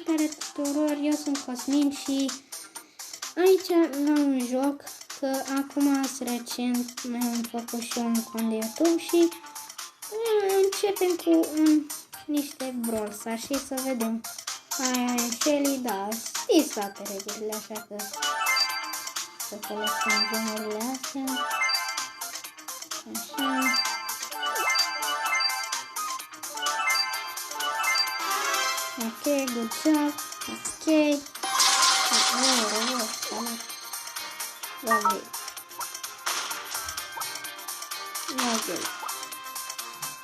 Salutare tuturor, eu sunt Cosmin și aici la un joc, că acum recent mi-am făcut și un cont de YouTube și începem cu niște Brawl Stars și să vedem. Aia e Shelly, da, știți toate regulile, așa că să folosim gemurile astea. Așa. Ok, good job. Ok.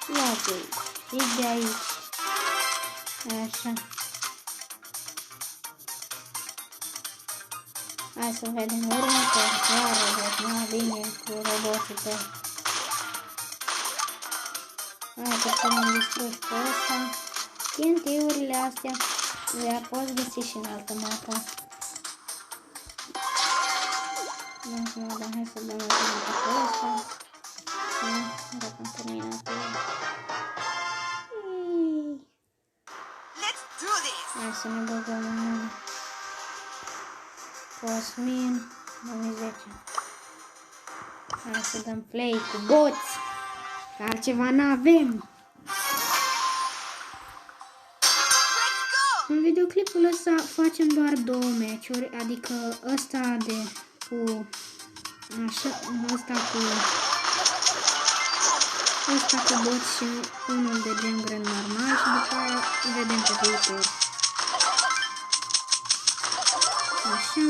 Lovely. E de aici. Așa. Hai să vedem următor. Robot, bine cu robotul pe. Hai că putem distrugi pe ăsta. TNT-urile astea le poți găsi și în altă mapă. Nu știu, dar hai să dăm o dată pe ăsta. Dacă am terminat. Hai să ne băgăm în Cosmin 2010. Hai să dăm play cu boți. Că altceva n-avem. În videoclipul ăsta facem doar 2 meciuri, adică ăsta cu boți și unul de gen grand normal și după aia vedem pe viitor. Așa.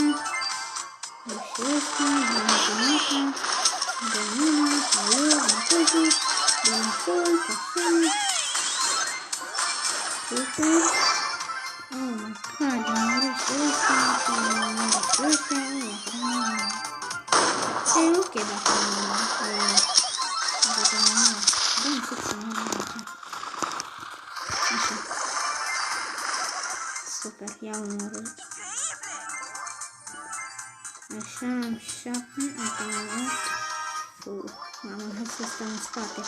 Și ăsta, e ok dacă așa. Super, iau numărul. Așa, 7, acum 8. Mamă, hai să stau în spate.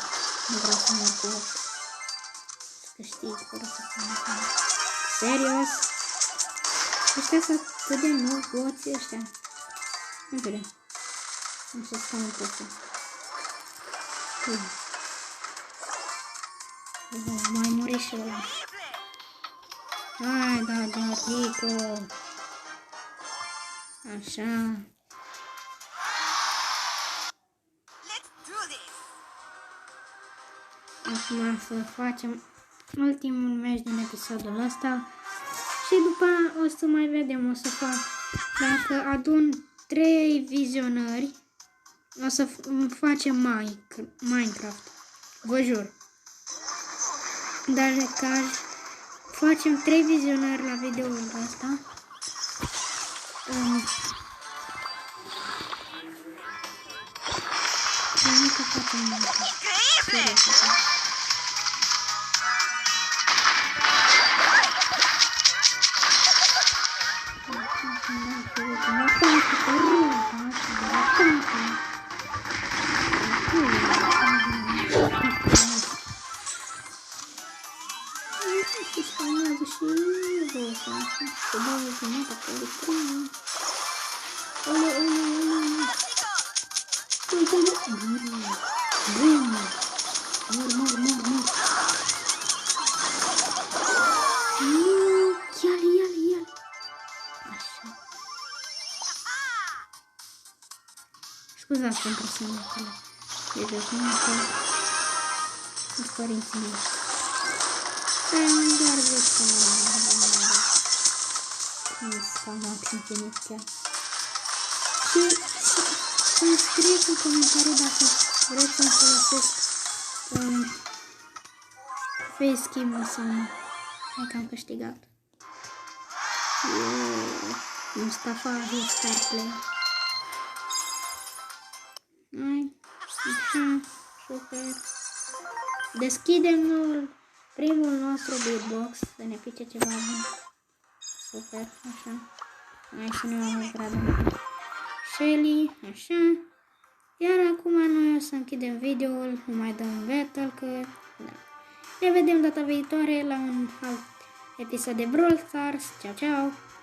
Nu vreau să merg cu 8. Că știi, fără să stau în spate. Serios? Ăștia sunt atât de mulți boții ăștia. Nu vedem. Am să stau în poță. Mai muri și ăla. Hai, da, Giorgico. Așa. Acum să facem ultimul meci din episodul ăsta. Și după o să mai vedem, o să fac. Dacă adun 3 vizionări, o să facem Minecraft. Vă jur. Dar ca facem 3 vizionări la videoul ăsta. Nu că facem Minecraft. Scuzați pentru sunetele. Vedeți, nu că sunt părinții mei. Doar văd că nu stau maxim infinit chiar. Și să-mi scrieți în comentarii dacă vreți să-mi folosesc face scheme-ul sau nu. Hai că am câștigat. Mustafa e star player. Hai, așa, super. Deschidem primul nostru beatbox, să ne pice ceva bun. Super, așa. Hai să ne luăm gradul. Shelly, așa. Iar acum noi o să închidem videoul, nu mai dăm battle, că da. Ne vedem data viitoare la un alt episod de Brawl Stars. Ceau, ceau!